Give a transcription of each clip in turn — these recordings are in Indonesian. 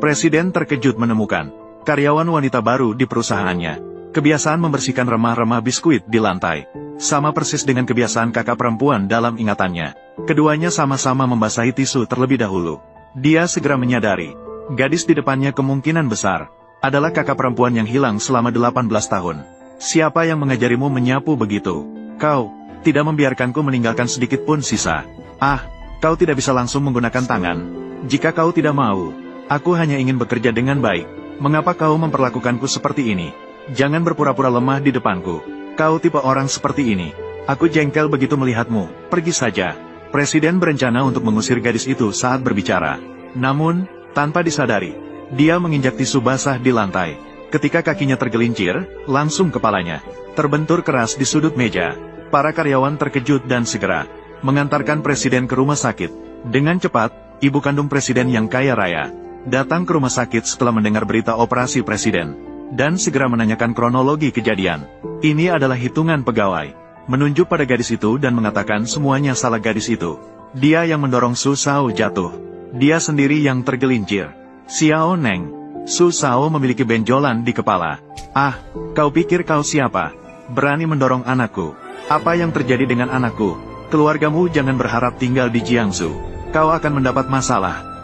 Presiden terkejut menemukan karyawan wanita baru di perusahaannya. Kebiasaan membersihkan remah-remah biskuit di lantai. Sama persis dengan kebiasaan kakak perempuan dalam ingatannya. Keduanya sama-sama membasahi tisu terlebih dahulu. Dia segera menyadari, gadis di depannya kemungkinan besar adalah kakak perempuan yang hilang selama 18 tahun. Siapa yang mengajarimu menyapu begitu? Kau tidak membiarkanku meninggalkan sedikit pun sisa. Ah, kau tidak bisa langsung menggunakan tangan. Jika kau tidak mau, aku hanya ingin bekerja dengan baik. Mengapa kau memperlakukanku seperti ini? Jangan berpura-pura lemah di depanku. Kau tipe orang seperti ini. Aku jengkel begitu melihatmu. Pergi saja. Presiden berencana untuk mengusir gadis itu saat berbicara. Namun, tanpa disadari, dia menginjak tisu basah di lantai. Ketika kakinya tergelincir, langsung kepalanya terbentur keras di sudut meja. Para karyawan terkejut dan segera mengantarkan presiden ke rumah sakit. Dengan cepat, ibu kandung presiden yang kaya raya datang ke rumah sakit setelah mendengar berita operasi presiden dan segera menanyakan kronologi kejadian. Ini adalah hitungan pegawai, menunjuk pada gadis itu dan mengatakan semuanya salah gadis itu. Dia yang mendorong Su Shao jatuh. Dia sendiri yang tergelincir. Xiao Neng. Su Shao memiliki benjolan di kepala. Ah, kau pikir kau siapa? Berani mendorong anakku. Apa yang terjadi dengan anakku? Keluargamu jangan berharap tinggal di Jiangsu. Kau akan mendapat masalah.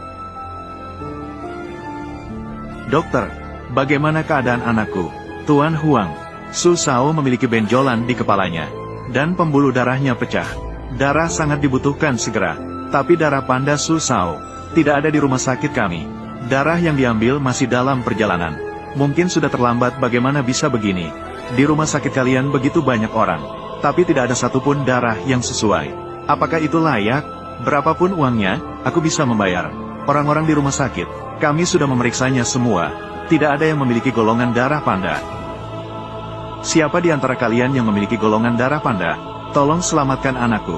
Dokter, bagaimana keadaan anakku? Tuan Huang. Su Shao memiliki benjolan di kepalanya, dan pembuluh darahnya pecah. Darah sangat dibutuhkan segera, tapi darah panda Su Shao tidak ada di rumah sakit kami. Darah yang diambil masih dalam perjalanan. Mungkin sudah terlambat. Bagaimana bisa begini? Di rumah sakit kalian begitu banyak orang, tapi tidak ada satupun darah yang sesuai. Apakah itu layak? Berapapun uangnya, aku bisa membayar. Orang-orang di rumah sakit, kami sudah memeriksanya semua. Tidak ada yang memiliki golongan darah panda. Siapa di antara kalian yang memiliki golongan darah panda? Tolong selamatkan anakku.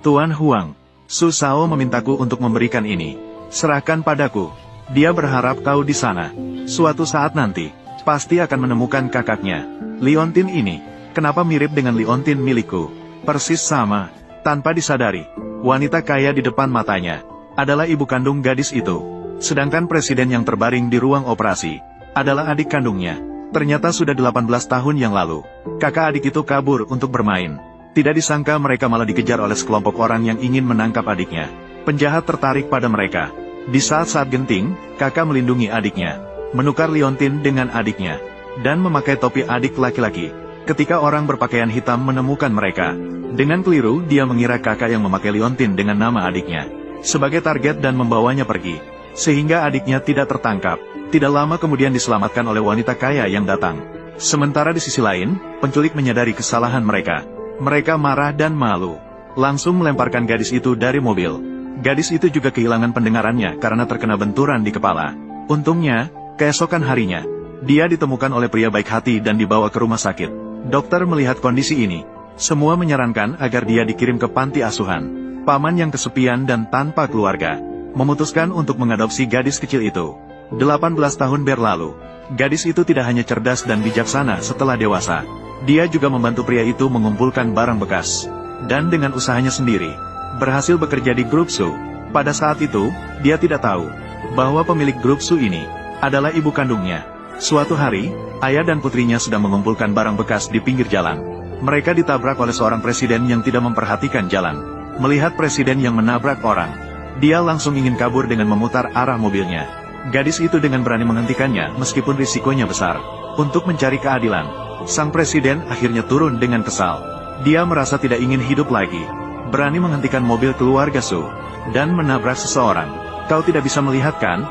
Tuan Huang, Su Shao memintaku untuk memberikan ini. Serahkan padaku. Dia berharap kau di sana. Suatu saat nanti, pasti akan menemukan kakaknya. Liontin ini, kenapa mirip dengan Liontin milikku? Persis sama. Tanpa disadari, wanita kaya di depan matanya adalah ibu kandung gadis itu. Sedangkan presiden yang terbaring di ruang operasi adalah adik kandungnya. Ternyata sudah 18 tahun yang lalu, kakak adik itu kabur untuk bermain. Tidak disangka mereka malah dikejar oleh sekelompok orang yang ingin menangkap adiknya. Penjahat tertarik pada mereka. Di saat-saat genting, kakak melindungi adiknya, menukar Liontin dengan adiknya, dan memakai topi adik laki-laki. Ketika orang berpakaian hitam menemukan mereka, dengan keliru dia mengira kakak yang memakai Liontin dengan nama adiknya sebagai target dan membawanya pergi, sehingga adiknya tidak tertangkap. Tidak lama kemudian diselamatkan oleh wanita kaya yang datang. Sementara di sisi lain, penculik menyadari kesalahan mereka. Mereka marah dan malu, langsung melemparkan gadis itu dari mobil. Gadis itu juga kehilangan pendengarannya karena terkena benturan di kepala. Untungnya, keesokan harinya, dia ditemukan oleh pria baik hati dan dibawa ke rumah sakit. Dokter melihat kondisi ini, semua menyarankan agar dia dikirim ke panti asuhan. Paman yang kesepian dan tanpa keluarga memutuskan untuk mengadopsi gadis kecil itu. 18 tahun berlalu, gadis itu tidak hanya cerdas dan bijaksana setelah dewasa, dia juga membantu pria itu mengumpulkan barang bekas. Dan dengan usahanya sendiri, berhasil bekerja di grup Su. Pada saat itu, dia tidak tahu bahwa pemilik grup Su ini adalah ibu kandungnya. Suatu hari, ayah dan putrinya sedang mengumpulkan barang bekas di pinggir jalan. Mereka ditabrak oleh seorang presiden yang tidak memperhatikan jalan. Melihat presiden yang menabrak orang, dia langsung ingin kabur dengan memutar arah mobilnya. Gadis itu dengan berani menghentikannya meskipun risikonya besar. Untuk mencari keadilan, sang presiden akhirnya turun dengan kesal. Dia merasa tidak ingin hidup lagi. Berani menghentikan mobil keluarga Su dan menabrak seseorang. Kau tidak bisa melihat kan?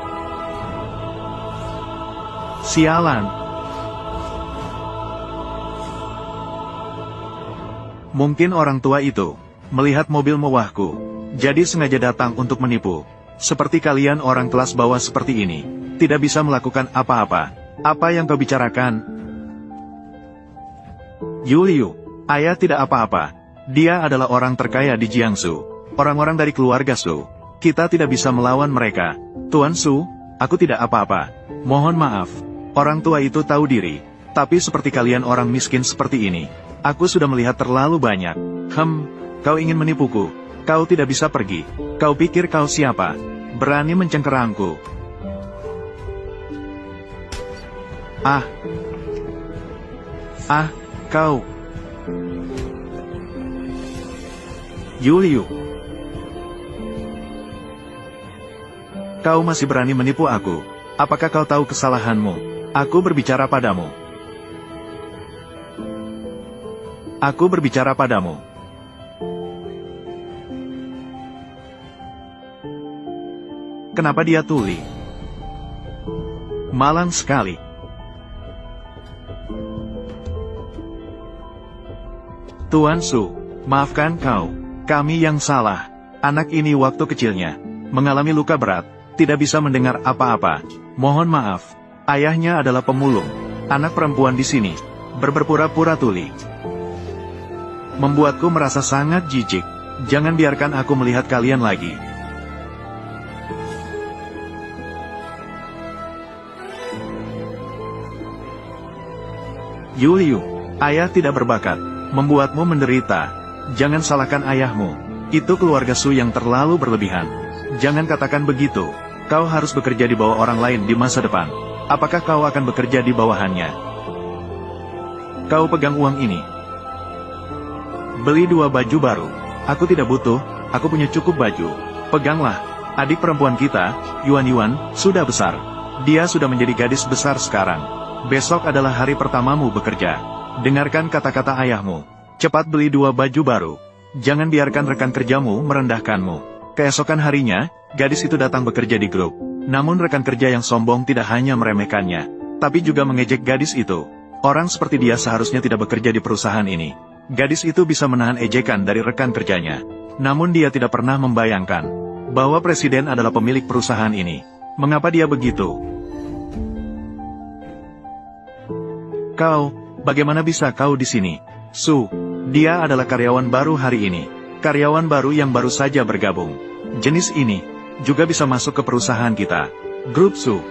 Sialan. Mungkin orang tua itu melihat mobil mewahku, jadi sengaja datang untuk menipu. Seperti kalian orang kelas bawah seperti ini, tidak bisa melakukan apa-apa. Apa yang kau bicarakan? Yuliu, ayah tidak apa-apa. Dia adalah orang terkaya di Jiangsu. Orang-orang dari keluarga Su. Kita tidak bisa melawan mereka. Tuan Su, aku tidak apa-apa. Mohon maaf. Orang tua itu tahu diri. Tapi seperti kalian orang miskin seperti ini, aku sudah melihat terlalu banyak. Kau ingin menipuku. Kau tidak bisa pergi. Kau pikir kau siapa? Berani mencengkerangku. Kau. Yuliu. Kau masih berani menipu aku. Apakah kau tahu kesalahanmu? Aku berbicara padamu. Aku berbicara padamu. Kenapa dia tuli? Malang sekali. Tuan Su, maafkan kau. Kami yang salah. Anak ini waktu kecilnya mengalami luka berat, tidak bisa mendengar apa-apa. Mohon maaf. Ayahnya adalah pemulung. Anak perempuan di sini berpura-pura tuli. Membuatku merasa sangat jijik. Jangan biarkan aku melihat kalian lagi. Yuliu, ayah tidak berbakat, membuatmu menderita. Jangan salahkan ayahmu. Itu keluarga Su yang terlalu berlebihan. Jangan katakan begitu. Kau harus bekerja di bawah orang lain di masa depan. Apakah kau akan bekerja di bawahannya? Kau pegang uang ini. Beli 2 baju baru. Aku tidak butuh, aku punya cukup baju. Peganglah. Adik perempuan kita, Yuan, sudah besar. Dia sudah menjadi gadis besar sekarang. Besok adalah hari pertamamu bekerja. Dengarkan kata-kata ayahmu. Cepat beli 2 baju baru. Jangan biarkan rekan kerjamu merendahkanmu. Keesokan harinya, gadis itu datang bekerja di grup. Namun rekan kerja yang sombong tidak hanya meremehkannya, tapi juga mengejek gadis itu. Orang seperti dia seharusnya tidak bekerja di perusahaan ini. Gadis itu bisa menahan ejekan dari rekan kerjanya. Namun dia tidak pernah membayangkan bahwa presiden adalah pemilik perusahaan ini. Mengapa dia begitu? Kau, bagaimana bisa kau di sini? Su, dia adalah karyawan baru hari ini. Karyawan baru yang baru saja bergabung. Jenis ini juga bisa masuk ke perusahaan kita. Grup Su.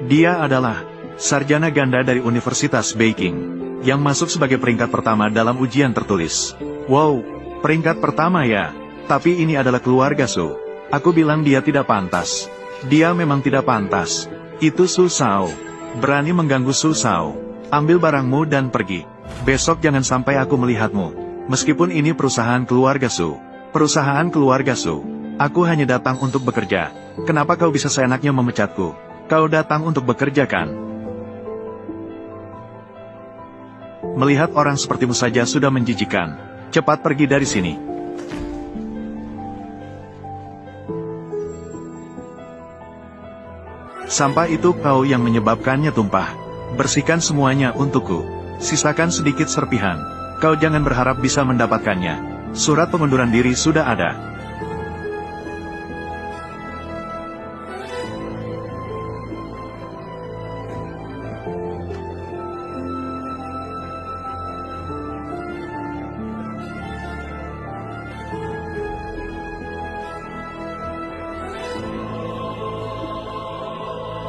Dia adalah sarjana ganda dari Universitas Beijing yang masuk sebagai peringkat pertama dalam ujian tertulis. Wow, peringkat pertama ya. Tapi ini adalah keluarga Su. Aku bilang dia tidak pantas. Dia memang tidak pantas. Itu Su Sao. Berani mengganggu Su Sao. Ambil barangmu dan pergi. Besok jangan sampai aku melihatmu. Meskipun ini perusahaan keluarga Su. Perusahaan keluarga Su. Aku hanya datang untuk bekerja. Kenapa kau bisa seenaknya memecatku? Kau datang untuk bekerja kan? Melihat orang sepertimu saja sudah menjijikan. Cepat pergi dari sini. Sampah itu kau yang menyebabkannya tumpah. Bersihkan semuanya untukku. Sisakan sedikit serpihan. Kau jangan berharap bisa mendapatkannya. Surat pengunduran diri sudah ada.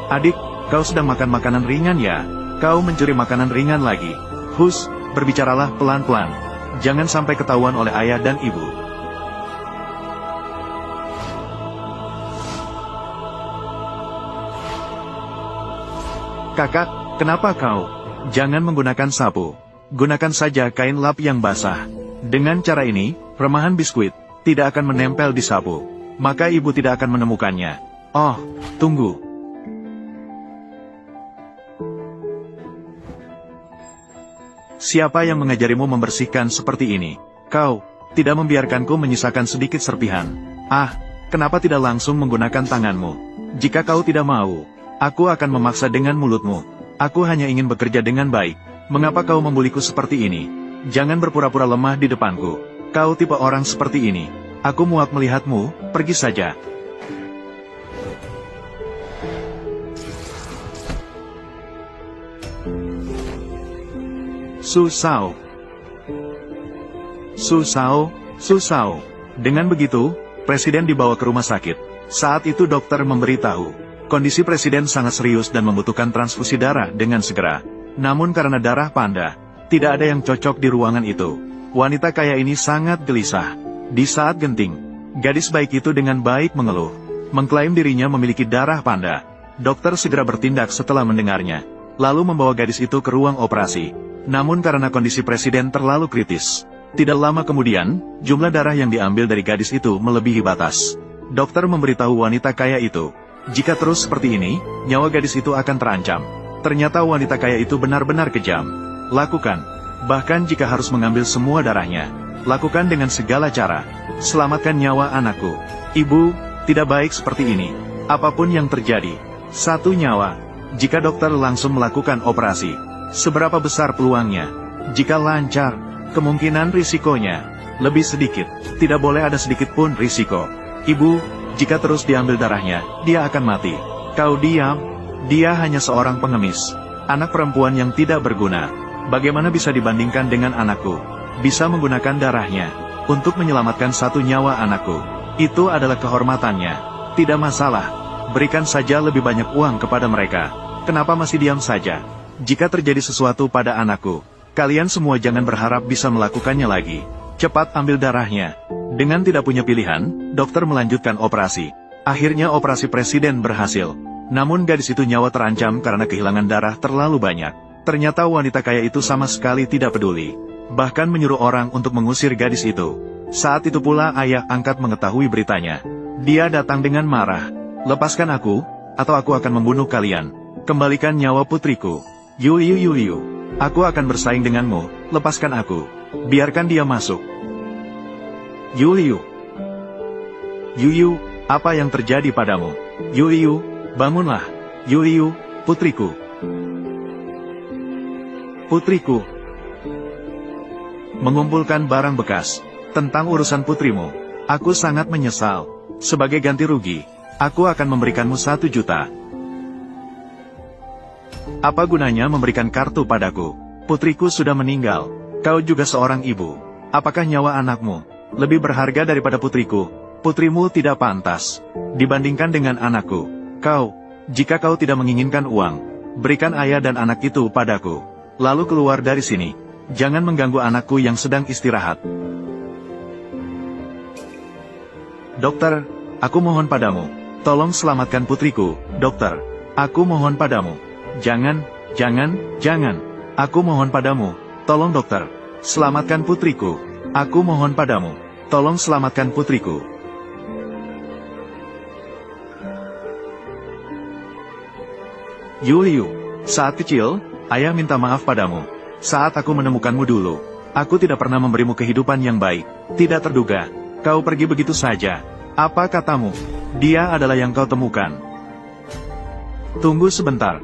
Adik, kau sedang makan makanan ringan ya? Kau mencuri makanan ringan lagi. Hus, berbicaralah pelan-pelan. Jangan sampai ketahuan oleh ayah dan ibu. Kakak, kenapa kau? Jangan menggunakan sapu. Gunakan saja kain lap yang basah. Dengan cara ini, remahan biskuit tidak akan menempel di sapu. Maka ibu tidak akan menemukannya. Oh, tunggu. Siapa yang mengajarimu membersihkan seperti ini? Kau tidak membiarkanku menyisakan sedikit serpihan. Kenapa tidak langsung menggunakan tanganmu? Jika kau tidak mau, aku akan memaksa dengan mulutmu. Aku hanya ingin bekerja dengan baik. Mengapa kau membuliku seperti ini? Jangan berpura-pura lemah di depanku. Kau tipe orang seperti ini. Aku muak melihatmu, pergi saja. Su Sao. Su Sao, Su Sao. Dengan begitu, presiden dibawa ke rumah sakit. Saat itu dokter memberitahu, kondisi presiden sangat serius dan membutuhkan transfusi darah dengan segera. Namun karena darah panda, tidak ada yang cocok di ruangan itu. Wanita kaya ini sangat gelisah. Di saat genting, Gadis baik itu dengan baik mengeluh. Mengklaim dirinya memiliki darah panda. Dokter segera bertindak setelah mendengarnya. Lalu membawa gadis itu ke ruang operasi. Namun karena kondisi presiden terlalu kritis. Tidak lama kemudian, jumlah darah yang diambil dari gadis itu melebihi batas. Dokter memberitahu wanita kaya itu, jika terus seperti ini, nyawa gadis itu akan terancam. Ternyata wanita kaya itu benar-benar kejam. Lakukan. Bahkan jika harus mengambil semua darahnya. Lakukan dengan segala cara. Selamatkan nyawa anakku. Ibu, tidak baik seperti ini. Apapun yang terjadi. Satu nyawa. Jika dokter langsung melakukan operasi, seberapa besar peluangnya? Jika lancar, kemungkinan risikonya lebih sedikit. Tidak boleh ada sedikit pun risiko. Ibu, jika terus diambil darahnya, dia akan mati. Kau diam. Dia hanya seorang pengemis. Anak perempuan yang tidak berguna. Bagaimana bisa dibandingkan dengan anakku? Bisa menggunakan darahnya untuk menyelamatkan satu nyawa anakku. Itu adalah kehormatannya. Tidak masalah. Berikan saja lebih banyak uang kepada mereka. Kenapa masih diam saja? Jika terjadi sesuatu pada anakku, kalian semua jangan berharap bisa melakukannya lagi. Cepat ambil darahnya. Dengan tidak punya pilihan, dokter melanjutkan operasi. Akhirnya operasi presiden berhasil. Namun gadis itu nyawa terancam karena kehilangan darah terlalu banyak. Ternyata wanita kaya itu sama sekali tidak peduli. Bahkan menyuruh orang untuk mengusir gadis itu. Saat itu pula ayah angkat mengetahui beritanya. Dia datang dengan marah. Lepaskan aku, atau aku akan membunuh kalian. Kembalikan nyawa putriku. Yuyu. Aku akan bersaing denganmu, lepaskan aku. Biarkan dia masuk. Yuyu, apa yang terjadi padamu? Yuyu, bangunlah. Yuyu, putriku. Putriku. Mengumpulkan barang bekas. Tentang urusan putrimu, aku sangat menyesal. Sebagai ganti rugi, aku akan memberikanmu 1 juta. Apa gunanya memberikan kartu padaku? Putriku sudah meninggal. Kau juga seorang ibu. Apakah nyawa anakmu lebih berharga daripada putriku? Putrimu tidak pantas dibandingkan dengan anakku. Jika kau tidak menginginkan uang, berikan ayah dan anak itu padaku. Lalu keluar dari sini. Jangan mengganggu anakku yang sedang istirahat. Dokter, aku mohon padamu. Tolong selamatkan putriku, dokter. Aku mohon padamu. Jangan. Aku mohon padamu. Tolong dokter. Selamatkan putriku. Aku mohon padamu. Tolong selamatkan putriku. Yuyu, saat kecil, ayah minta maaf padamu. Saat aku menemukanmu dulu, aku tidak pernah memberimu kehidupan yang baik. Tidak terduga, kau pergi begitu saja. Apa katamu? Dia adalah yang kau temukan. Tunggu sebentar.